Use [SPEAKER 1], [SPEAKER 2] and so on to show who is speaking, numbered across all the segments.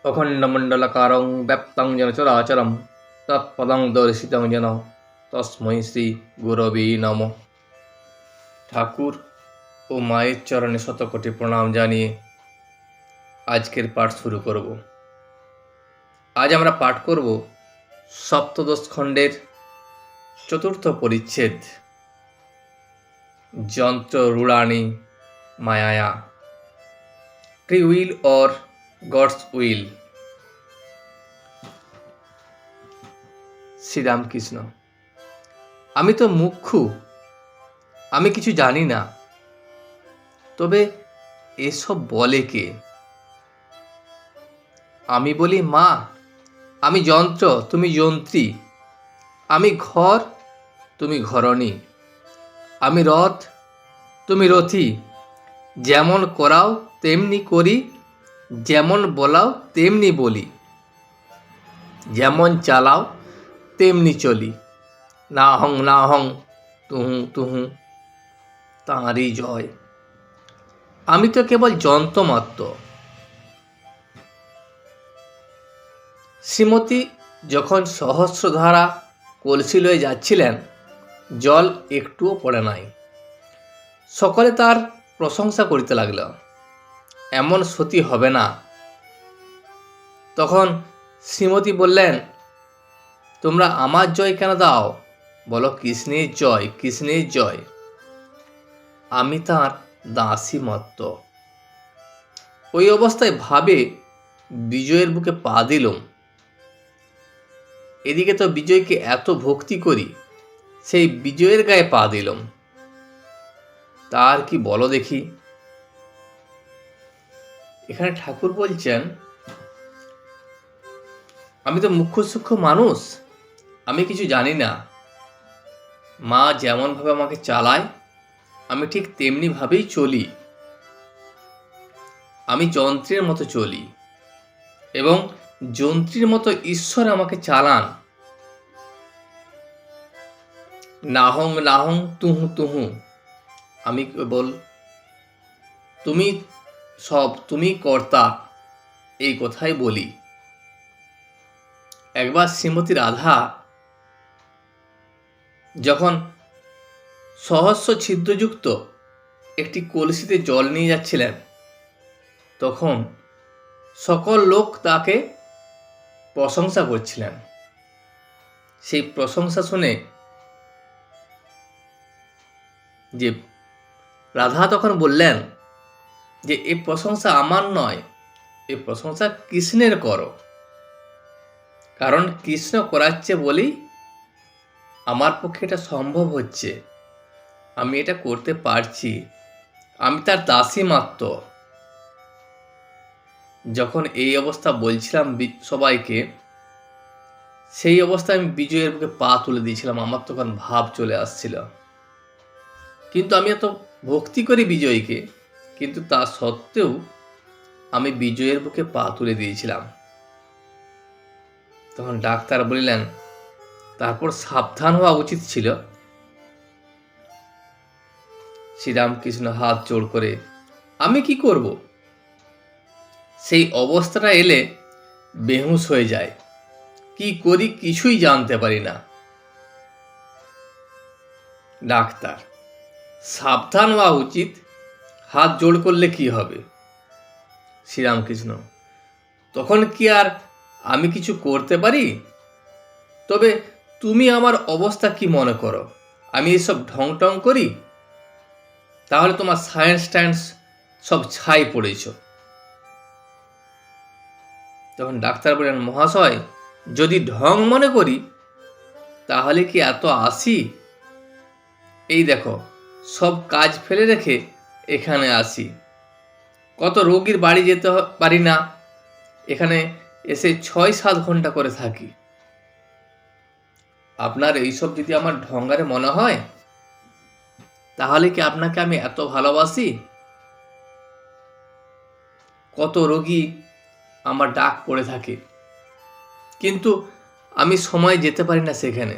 [SPEAKER 1] অখণ্ডমণ্ডলাকারং ব্যাপ্তং যেন চরাচরম তৎপদং দর্শিতং যেন তস্मै শ্রী গুরবে নমঃ। ঠাকুর ও মায়ের চরণে শতকোটি প্রণাম জানিয়ে আজকের পাঠ শুরু করব। আজ আমরা পাঠ করব সপ্তদশ খণ্ডের চতুর্থ পরিচ্ছেদ, যন্ত্র রূঢ়ানি মায়ায়া, free will or God's will. Sri Ramakrishna. আমি তো মুখ্যু, আমি কিছু জানি না, তবে এসব বলে কে? আমি বলি, মা আমি যন্ত্র, তুমি যন্ত্রী, আমি ঘর, তুমি ঘরণী, আমি রথ, তুমি রথী, যেমন করাও তেমনি করি, যেমন বলাও তেমনি বলি, যেমন চালাও তেমনি চলি, না হং তুহু তুহু, তাঁরই জয়। আমি তো কেবল যন্ত্রমাত্র। শ্রীমতী যখন সহস্রধারা কলসি লয়ে যাচ্ছিলেন, জল একটুও পড়ে নাই। সকলে তার প্রশংসা করিতে লাগল, এমন সতী হবে না। তখন শ্রীমতী বললেন, তোমরা আমার জয় কেন দাও? বলো কৃষ্ণের জয়, কৃষ্ণের জয়। আমি তাঁর দাসী মাত্র। ওই অবস্থায় ভাবে বিজয়ের বুকে পা দিলুম। এদিকে তো বিজয়কে এত ভক্তি করি, সেই বিজয়ের গায়ে পা দিলুম। তার কি বলো দেখি। এখানে ঠাকুর বলছেন, আমি তো মুখ্য সূক্ষ্ম মানুষ, আমি কিছু জানি না। মা যেমনভাবে আমাকে চালায়, আমি ঠিক তেমনিভাবেই চলি। আমি যন্ত্রের মতো চলি এবং যন্ত্রীর মতো ঈশ্বর আমাকে চালান। নাহং তুহু তুহু, আমি কেবল তুমি সব, তুমি কর্তা, এই কথাই বলি। একবার শ্রীমতী রাধা যখন সহস্র ছিদ্রযুক্ত একটি কলসিতে জল নিয়ে যাচ্ছিলেন, তখন সকল লোক তাকে প্রশংসা করছিলেন। সেই প্রশংসা শুনে যে রাধা তখন বললেন যে এই প্রশংসা আমার নয়, এই প্রশংসা কৃষ্ণের করো, কারণ কৃষ্ণ করাচ্ছে বলেই আমার পক্ষে এটা সম্ভব হচ্ছে, আমি এটা করতে পারছি, আমি তার দাসী মাত্র। যখন এই অবস্থা বলছিলাম সবাইকে, সেই অবস্থায় আমি বিজয়ের বুকে পা তুলে দিয়েছিলাম। আমার তখন ভাব চলে আসছিল, কিন্তু আমি এত ভক্তি করি বিজয়ীকে, কিন্তু তা সত্ত্বেও আমি বিজয়ের বুকে পা তুলে দিয়েছিলাম। তখন ডাক্তার বললেন, তারপর সাবধান হওয়া উচিত ছিল। শ্রীরামকৃষ্ণ হাত জোড় করে, আমি কি করব? সেই অবস্থাটা এলে বেহুশ হয়ে যায়, কি করি কিছুই জানতে পারি না। ডাক্তার, সাবধান হওয়া উচিত, হাত জোড় করলে কি হবে? শ্রীরামকৃষ্ণ, তখন কি আর আমি কিছু করতে পারি? তবে তুমি আমার অবস্থা কি মনে করো? আমি এসব ঢং টং করি? তাহলে তোমার সায়েন্স টায়েন্স সব ছাই পড়েছ। তখন ডাক্তার বললেন, মহাশয়, যদি ঢং মনে করি তাহলে কি এত আসি? এই দেখো, সব কাজ ফেলে রেখে এখানে আসি। কত রোগীর বাড়ি যেতে পারি না, এখানে এসে 6-7 ঘন্টা করে থাকি। আপনার এইসব যদি আমার ঢঙ্গারে মনে হয়, তাহলে কি আপনাকে আমি এত ভালোবাসি? কত রোগী আমার ডাক পড়ে থাকে, কিন্তু আমি সময় যেতে পারি না সেখানে।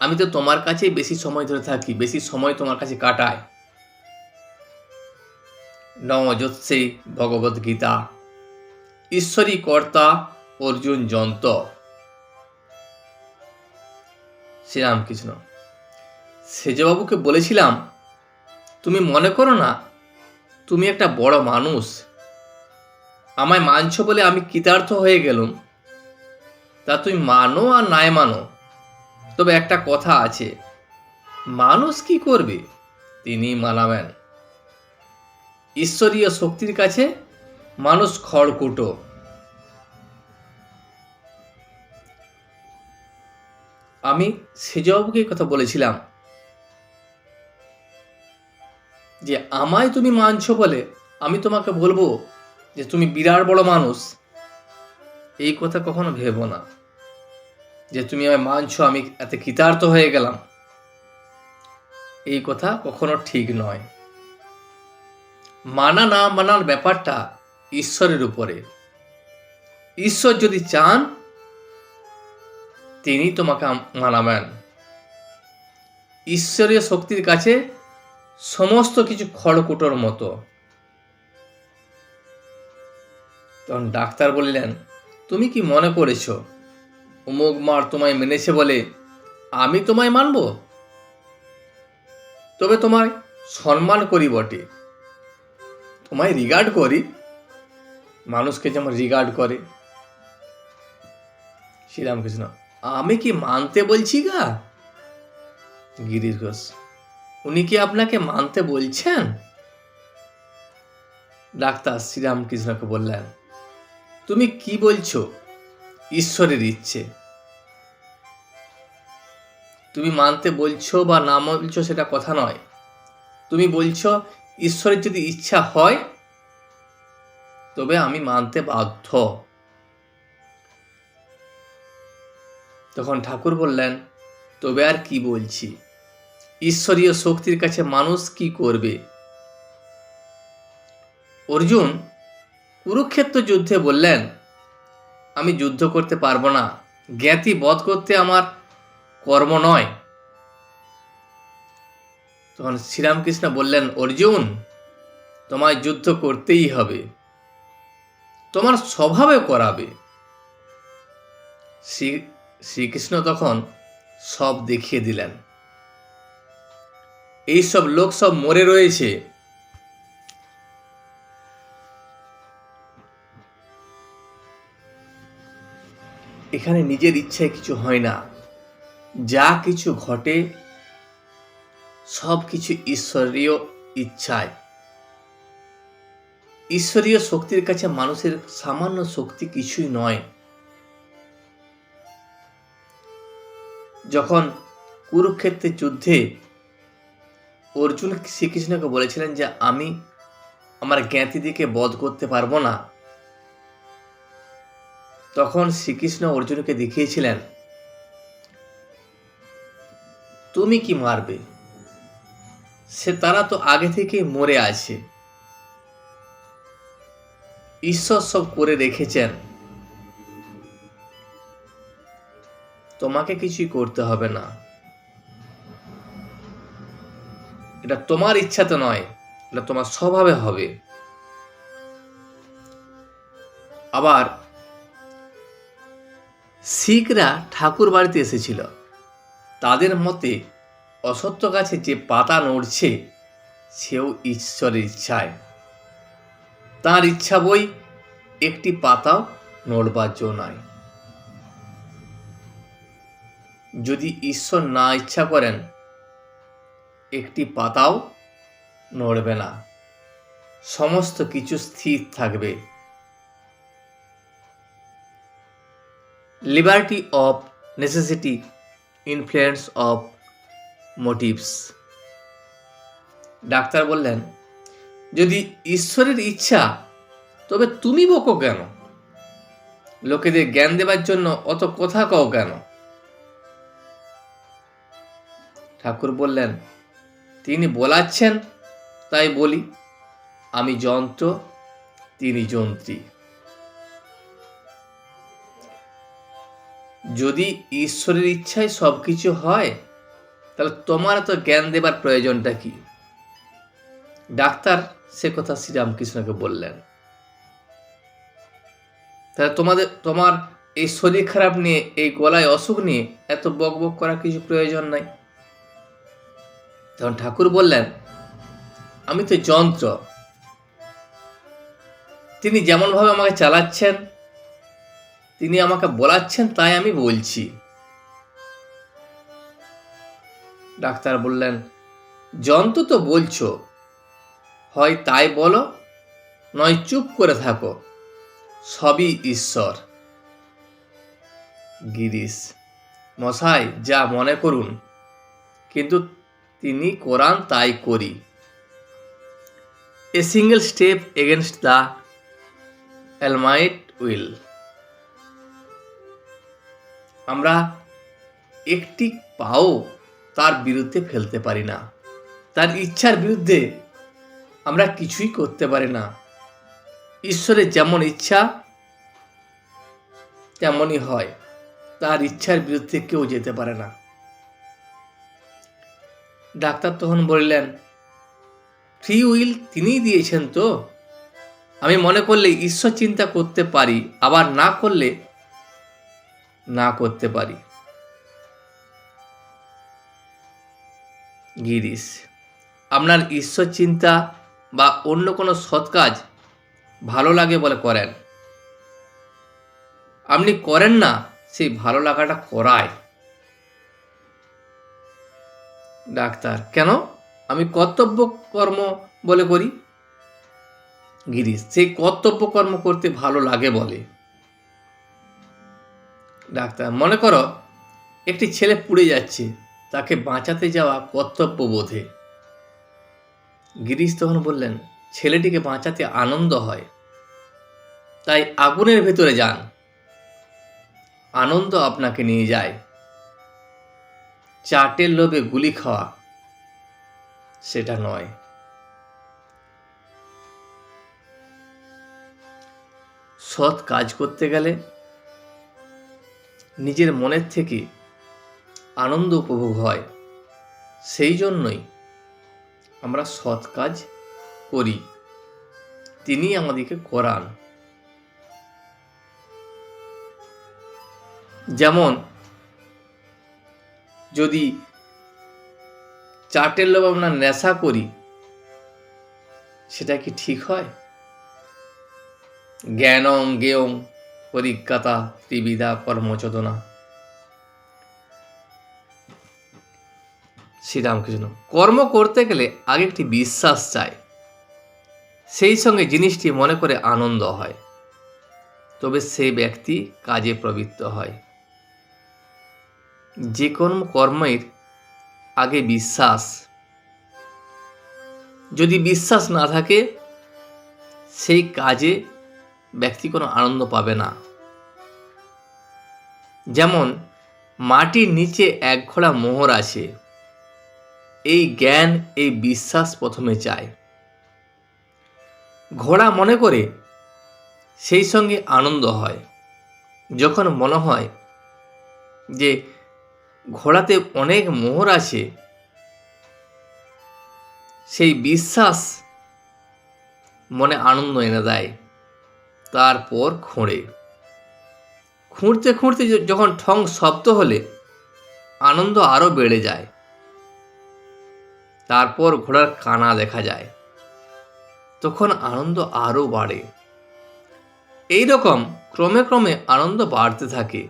[SPEAKER 1] আমি তো তোমার কাছেই বেশি সময় ধরে থাকি, বেশি সময় তোমার কাছে কাটাই। নবযৎসে ভগবদ্গীতা ঈশ্বরই কর্তা, অর্জুন যন্ত। শ্রীরামকৃষ্ণ: সেজবাবুকে বলেছিলাম, তুমি মনে করো না তুমি একটা বড় মানুষ, আমায় মানছ বলে আমি কৃতার্থ হয়ে গেলুম। তা তুমি মানো আর নাই মানো, তবে একটা কথা আছে, মানুষ কি করবে তিনি মানাবেন। ঈশ্বরীয় শক্তির কাছে মানুষ খড়কুটো। আমি সেজবাবুকে কথা বলেছিলাম যে আমায় তুমি মানছ বলে আমি তোমাকে বলবো যে তুমি বিরাট বড় মানুষ, এই কথা কখনো ভেবো না। যে তুমি আমায় মানছ আমি এতে কৃতার্থ হয়ে গেলাম, এই কথা কখনো ঠিক নয়। মানা না মানার ব্যাপারটা ঈশ্বরের উপরে। ঈশ্বর যদি চান তিনি তোমাকে মানাবেন। ঈশ্বরীয় শক্তির কাছে সমস্ত কিছু খড়কুটোর মতো। তখন ডাক্তার বললেন, তুমি কি মনে করেছ অমুক মার তোমায় মেনেছে বলে আমি তোমায় মানব? তবে তোমায় সম্মান করি বটে, তোমায় রিগার্ড করি, মানুষকে যেমন রিগার্ড করে। শ্রীরামকৃষ্ণ: আমি কি মানতে বলছি গা? গিরিশ ঘোষ: উনি কি আপনাকে মানতে বলছেন? ডাক্তার শ্রীরামকৃষ্ণকে বললেন, তুমি কি বলছো ঈশ্বরের ইচ্ছে? তুমি মানতে বলছো বা না বলছো সেটা কথা নয়, তুমি বলছো ঈশ্বরের যদি ইচ্ছা হয় তবে আমি মানতে বাধ্য। তখন ঠাকুর বললেন, তবে আর কি বলছি, ঈশ্বরীয় শক্তির কাছে মানুষ কি করবে? অর্জুন কুরুক্ষেত্র যুদ্ধে বললেন, আমি যুদ্ধ করতে পারবো না, জ্ঞাতি বধ করতে আমার কর্ম নয়। তখন শ্রীরামকৃষ্ণ বললেন, অর্জুন তোমায় যুদ্ধ করতেই হবে, তোমার স্বভাবে করাবে। শ্রীকৃষ্ণ তখন সব দেখিয়ে দিলেন। এইসব লোক সব মরে রয়েছে, এখানে নিজের ইচ্ছায় কিছু হয় না, যা কিছু ঘটে সব কিছু ঈশ্বরীয় ইচ্ছায়। ঈশ্বরীয় শক্তির কাছে মানুষের সামান্য শক্তি কিছুই নয়। যখন কুরুক্ষেত্রের যুদ্ধে অর্জুন শ্রীকৃষ্ণকে বলেছিলেন যে আমি আমার জ্ঞাতিদিকে বধ করতে পারবো না, তখন শ্রীকৃষ্ণ অর্জুনকে দেখিয়েছিলেন তুমি কি মারবে, সে তারা তো আগে থেকে মরে আছে, ঈশ্বর সব করে রেখেছেন, তোমাকে কিছুই করতে হবে না, এটা তোমার ইচ্ছাতে নয়, এটা তোমার স্বভাবে হবে। আবার শিখরা ঠাকুর বাড়িতে এসেছিল, তাদের মতে অসত্য গাছে যে পাতা নড়ছে সেও ঈশ্বরের ইচ্ছায়, তার ইচ্ছা বই একটি পাতাও নড়বার জো নাই। যদি ঈশ্বর না ইচ্ছা করেন একটি পাতাও নড়বে না, সমস্ত কিছু স্থির থাকবে। Liberty of necessity, influence of motives. Doctor বললেন, যদি ঈশ্বরের ইচ্ছা তবে তুমি বকো কেন? লোকেদের জ্ঞান দেবার জন্য অত কথা কও কেন? ঠাকুর বললেন, তিনি বলাচ্ছেন তাই বলি, আমি যন্ত্র, তিনি যন্ত্রী। যদি ঈশ্বরের ইচ্ছায় সব কিছু হয় তাহলে তোমার তো জ্ঞান দেবার প্রয়োজনটা কি? ডাক্তার সে কথা শ্রীরামকৃষ্ণকে বললেন। তাহলে তোমার এই শরীর খারাপ নিয়ে, এই গলায় অসুখ নিয়ে এত বক বক করার কিছু প্রয়োজন নাই। তখন ঠাকুর বললেন, আমি তো যন্ত্র, তিনি যেমনভাবে আমাকে চালাচ্ছেন, তিনি আমাকে বলাচ্ছেন, তাই আমি বলছি। ডাক্তার বললেন, যন্ত্র তো বলছো, হয় তাই বলো, নয় চুপ করে থাকো, সবই ঈশ্বর। গিরিশ, মশাই যা মনে করুন, কিন্তু তিনি করান তাই করি। A single step against the almighty will. আমরা একটি পাও তার বিরুদ্ধে ফেলতে পারি না, তার ইচ্ছার বিরুদ্ধে আমরা কিছুই করতে পারি না। ঈশ্বরের যেমন ইচ্ছা তেমনই হয়, তার ইচ্ছার বিরুদ্ধে কেউ যেতে পারে না। ডাক্তার তখন বললেন, ফ্রি উইল তিনিই দিয়েছেন তো, আমি মনে করলে ঈশ্বর চিন্তা করতে পারি, আবার না করলে না করতে পারি। গিরিশ, আপনার ঈশ্বর চিন্তা বা অন্য কোনো সৎ কাজ ভালো লাগে বলে করেন, আপনি করেন না, সেই ভালো লাগাটা করায়। ডাক্তার, কেন? আমি কর্তব্য কর্ম বলে করি। গিরিশ, সেই কর্তব্য কর্ম করতে ভালো লাগে বলে। ডাক্তার, মনে করো একটি ছেলে পুড়ে যাচ্ছে, তাকে বাঁচাতে যাওয়া কর্তব্য বোধে। গিরিশ তখন বললেন, ছেলেটিকে বাঁচাতে আনন্দ হয়, তাই আগুনের ভেতরে যান, আনন্দ আপনাকে নিয়ে যায়। চাটের লোভে গুলি খাওয়া সেটা নয়। সৎ কাজ করতে গেলে নিজের মনের থেকে আনন্দ উপভোগ হয়, সেই জন্যই আমরা সৎ কাজ করি, তিনি আমাদেরকে করান। যেমন যদি চাটের লোভ আমরা নেশা করি, সেটা কি ঠিক হয়? জ্ঞানং জ্ঞেয়ং পরিজ্ঞাতা ত্রিবিধা কর্মচোদনা। শ্রীরামকৃষ্ণ, কর্ম করতে গেলে আগে একটি বিশ্বাস চাই, সেই সঙ্গে জিনিসটি মনে করে আনন্দ হয়, তবে সেই ব্যক্তি কাজে প্রবৃত্ত হয়। যে কোনো কর্মের আগে বিশ্বাস, যদি বিশ্বাস না থাকে সেই কাজে ব্যক্তি কোনো আনন্দ পাবে না। যেমন মাটির নিচে এক ঘোড়া মোহর আছে, এই জ্ঞান, এই বিশ্বাস প্রথমে চায়, ঘোড়া মনে করে সেই সঙ্গে আনন্দ হয়। যখন মনে হয় যে ঘোড়াতে অনেক মোহর আছে, সেই বিশ্বাস মনে আনন্দ এনে দেয়। তারপর খুঁড়তে খুঁড়তে যখন ঠং শব্দ হলে আনন্দ আরো বেড়ে যায়, তারপর ঘোড়ার কানা দেখা যায়, তখন আনন্দ আরো বাড়ে। এই রকম ক্রমে ক্রমে আনন্দ বাড়তে থাকে।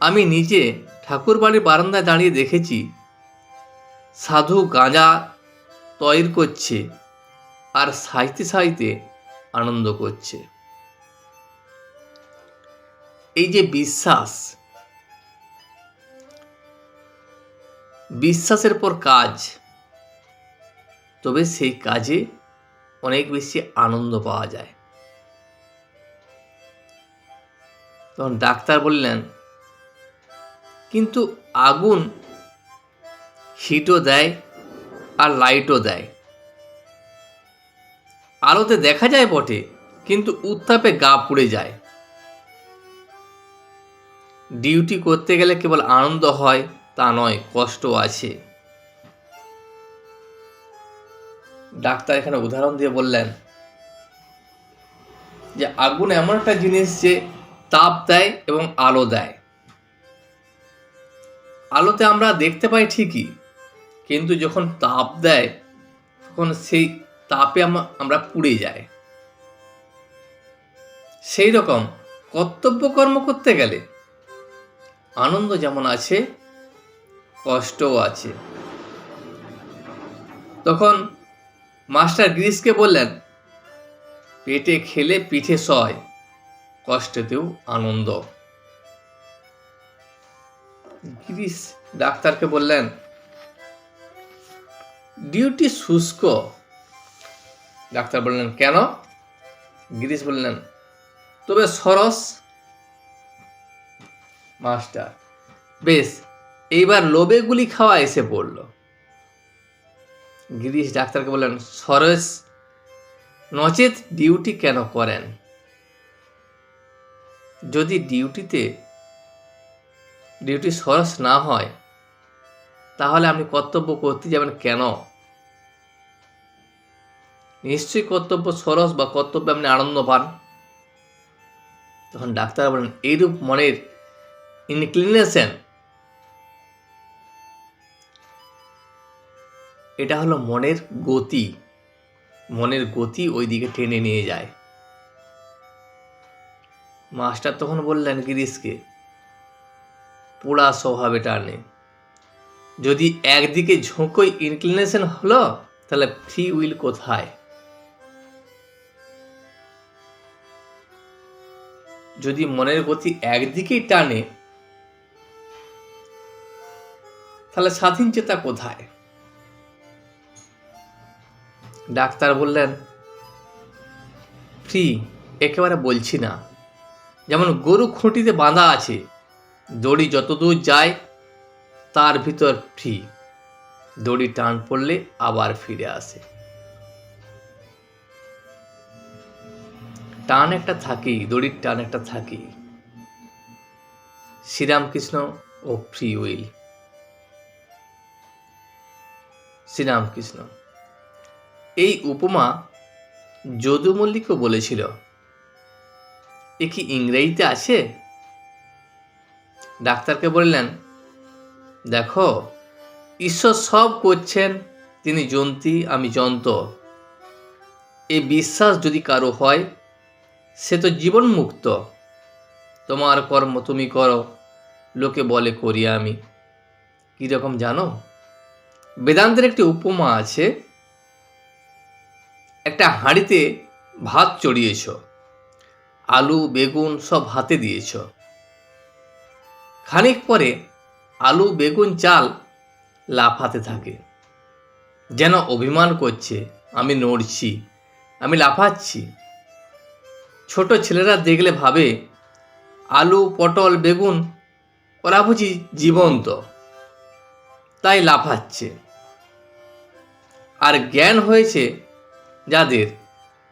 [SPEAKER 1] আমি নিজে ঠাকুর বাড়ির বারান্দায় দাঁড়িয়ে দেখেছি, সাধু গাঁজা তৈরি করছে আর সাইতে সাইতে আনন্দ করছে। এই যে বিশ্বাসের পর কাজ, তবে সেই কাজে অনেক বেশি আনন্দ পাওয়া যায়। তখন ডাক্তার বললেন, কিন্তু আগুন হিটও দেয় আর লাইটও দেয়, আলোতে দেখা যায় বটে, কিন্তু উত্তাপে গা পুড়ে যায়। ডিউটি করতে গেলে কেবল আনন্দ হয় তা নয়, কষ্ট আছে। ডাক্তার এখানে উদাহরণ দিয়ে বললেন, যে আগুন এমন একটা জিনিস যে তাপ দেয় এবং আলো দেয়। আলোতে আমরা দেখতে পাই ঠিকই, কিন্তু যখন তাপ দেয় তখন সেই তাপে আমরা পুড়ে যাই। সেই রকম কর্তব্য কর্ম করতে গেলে আনন্দ যেমন আছে, কষ্টও আছে। তখন মাস্টার গিরিশকে বললেন, পেটে খেলে পিঠে সয়, কষ্টেতেও আনন্দ। গিরিশ ডাক্তারকে বললেন, ডিউটি শুষ্ক। ডাক্তার বললেন, কেন? গিরিশ বললেন, তবে সরস। মাস্টার, বেশ, এইবার লোভে গুলি খাওয়া এসে পড়ল। গিরিশ ডাক্তারকে বললেন, সরস নচেত ডিউটি কেন করেন? যদি ডিউটি সরস না হয় তাহলে আপনি কর্তব্য করতে যাবেন কেন? নিশ্চয়ই কর্তব্য সরস বা কর্তব্যে আপনি আনন্দ পান। তখন ডাক্তার বলেন, এইরূপ মনের ইনক্লিনেশন, এটা হলো মনের গতি। মনের গতি ওই দিকে টেনে নিয়ে যায়। মাস্টার তখন বললেন গিরিশকে, পোড়া স্বভাবে টানে। যদি একদিকে ঝোঁকই ইনক্লিনেশন হলো, তাহলে ফ্রি উইল কোথায়? যদি মনের গতি একদিকেই টানে, তাহলে স্বাধীন চেতা কোথায়? ডাক্তার বললেন, ফ্রি একেবারে বলছি না। যেমন গরু খুঁটিতে বাঁধা আছে, দড়ি যতদূর যায় তার ভিতর ফ্রি, দড়ি টান পড়লে আবার ফিরে আসে। টান একটা থাকেই, দড়ির টান একটা থাকেই। শ্রীরামকৃষ্ণ ও ফ্রি উইল। শ্রীরামকৃষ্ণ এই উপমা যদু মল্লিকও বলেছিল। এ কি ইংরেজিতে আছে? ডাক্তারকে বললেন, দেখো, ঈশ্বর সব করছেন, তিনি যন্ত্রী, আমি যন্ত্র। এই বিশ্বাস যদি কারো হয়, সে তো জীবন মুক্ত। তোমার কর্ম তুমি করো, লোকে বলে করি আমি। কীরকম জানো? বেদান্তের একটি উপমা আছে। একটা হাঁড়িতে ভাত চড়িয়েছ, আলু বেগুন সব হাতে দিয়েছ। খানিক পরে আলু বেগুন চাল লাফাতে থাকে, যেন অভিমান করছে, আমি নড়ছি, আমি লাফাচ্ছি। ছোট ছেলেরা দেখলে ভাবে আলু পটল বেগুন ওরা বুঝি জীবন্ত, তাই লাফাচ্ছে। আর জ্ঞান হয়েছে যাদের,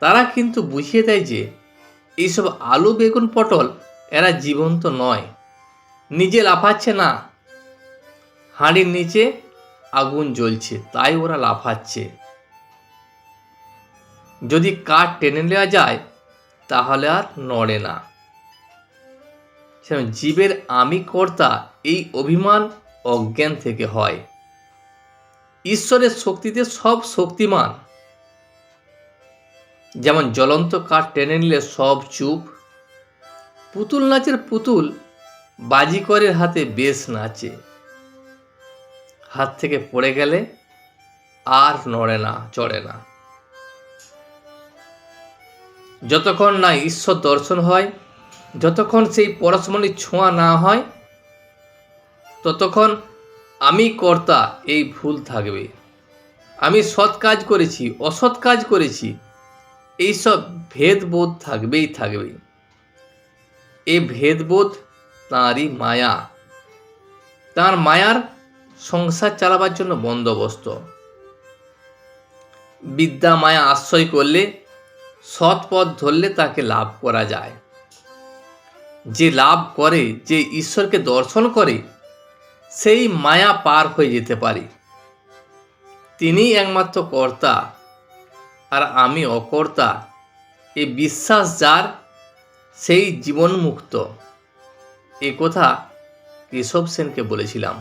[SPEAKER 1] তারা কিন্তু বুঝিয়ে দেয় যে এইসব আলু বেগুন পটল এরা জীবন্ত নয়, নিজে লাফাচ্ছে না, হাঁড়ির নিচে আগুন জ্বলছে তাই ওরা লাফাচ্ছে। যদি কাঠ টেনে নেওয়া যায় তাহলে আর নড়ে না। জীবের আমি কর্তা এই অভিমান অজ্ঞান থেকে হয়। ঈশ্বরের শক্তিতে সব শক্তিমান। যেমন জ্বলন্ত কাঠ টেনে নিলে সব চুপ। পুতুল নাচের পুতুল বাজিকরের হাতে বেশ নাচে, হাত থেকে পড়ে গেলে আর নড়ে না, চড়ে না। যতক্ষণ না ঈশ্বর দর্শন হয়, যতক্ষণ সেই পরশমণির ছোঁয়া না হয়, ততক্ষণ আমি কর্তা এই ভুল থাকবে। আমি সৎ কাজ করেছি, অসৎ কাজ করেছি, এইসব ভেদবোধ থাকবেই থাকবে। এই ভেদবোধ তাঁরই মায়া, তাঁর মায়ার সংসার চালাবার জন্য বন্দোবস্ত। বিদ্যা মায়া আশ্রয় করলে, সৎ পথ ধরলে তাকে লাভ করা যায়। যে লাভ করে, যে ঈশ্বরকে দর্শন করে, সেই মায়া পার হয়ে যেতে পারে। তিনিই একমাত্র কর্তা, আর আমি অকর্তা, এই বিশ্বাস যার সেই জীবন মুক্ত, এ কথা কেশব সেনকে বলেছিলাম।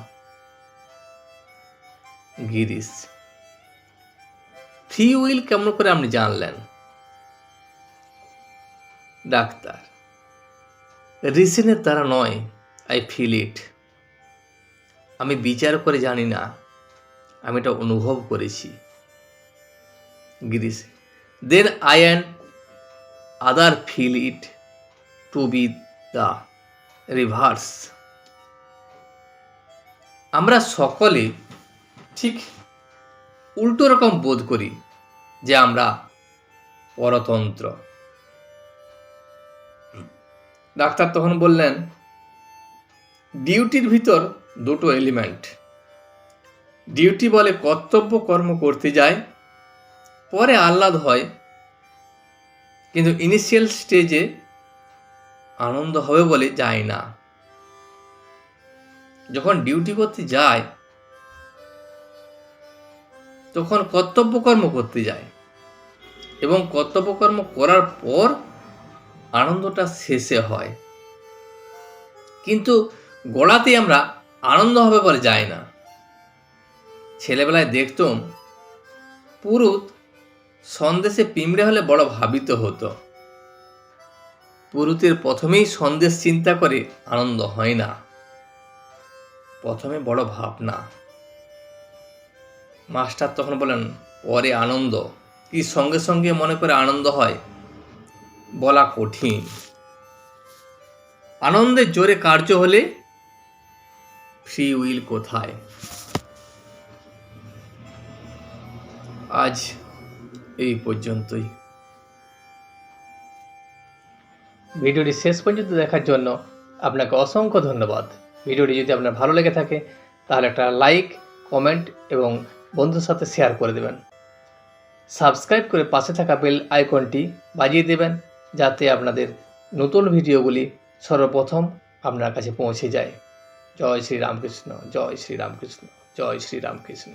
[SPEAKER 1] গিরিশ: ফ্রি উইল কেমন করে আপনি জানলেন? ডাক্তার: রিজনের দ্বারা নয়, আই ফিল ইট। আমি বিচার করে জানি না, আমি এটা অনুভব করেছি। Girish: then I and other feel it to be the reverse. আমরা সকলে ঠিক উল্টো রকম বোধ করি যে আমরা পরতন্ত্র। ডাক্তার তখন বললেন, ডিউটির ভিতর দুটো এলিমেন্ট। ডিউটি বলে কর্তব্য কর্ম করতে যায়, পরে আহ্লাদ হয়, কিন্তু ইনিশিয়াল স্টেজে আনন্দ হবে বলে যায় না। যখন ডিউটি করতে যায় তখন কর্তব্যকর্ম করতে যায়, এবং কর্তব্যকর্ম করার পর আনন্দটা শেষে হয়, কিন্তু গোড়াতে আমরা আনন্দ হবে বলে যায় না। ছেলেবেলায় দেখতাম পুরুত সন্দেশে পিঁমড়ে হলে বড় ভাবিত হতো। পুরুতের প্রথমেই সন্দেশ চিন্তা করে আনন্দ হয় না, প্রথমে বড় ভাবনা। মাস্টার তখন বলেন, পরে আনন্দ কি সঙ্গে সঙ্গে মনে করে আনন্দ হয়, বলা কঠিন। আনন্দের জোরে কার্য হলে ফ্রি উইল কোথায়? আজ এই পর্যন্তই। ভিডিওটি শেষ পর্যন্ত দেখার জন্য আপনাকে অসংখ্য ধন্যবাদ। ভিডিওটি যদি আপনার ভালো লেগে থাকে তাহলে একটা লাইক, কমেন্ট এবং বন্ধুর সাথে শেয়ার করে দেবেন। সাবস্ক্রাইব করে পাশে থাকা বেল আইকনটি বাজিয়ে দেবেন, যাতে আপনাদের নতুন ভিডিওগুলি সর্বপ্রথম আপনার কাছে পৌঁছে যায়। জয় শ্রী রামকৃষ্ণ, জয় শ্রী রামকৃষ্ণ, জয় শ্রী রামকৃষ্ণ।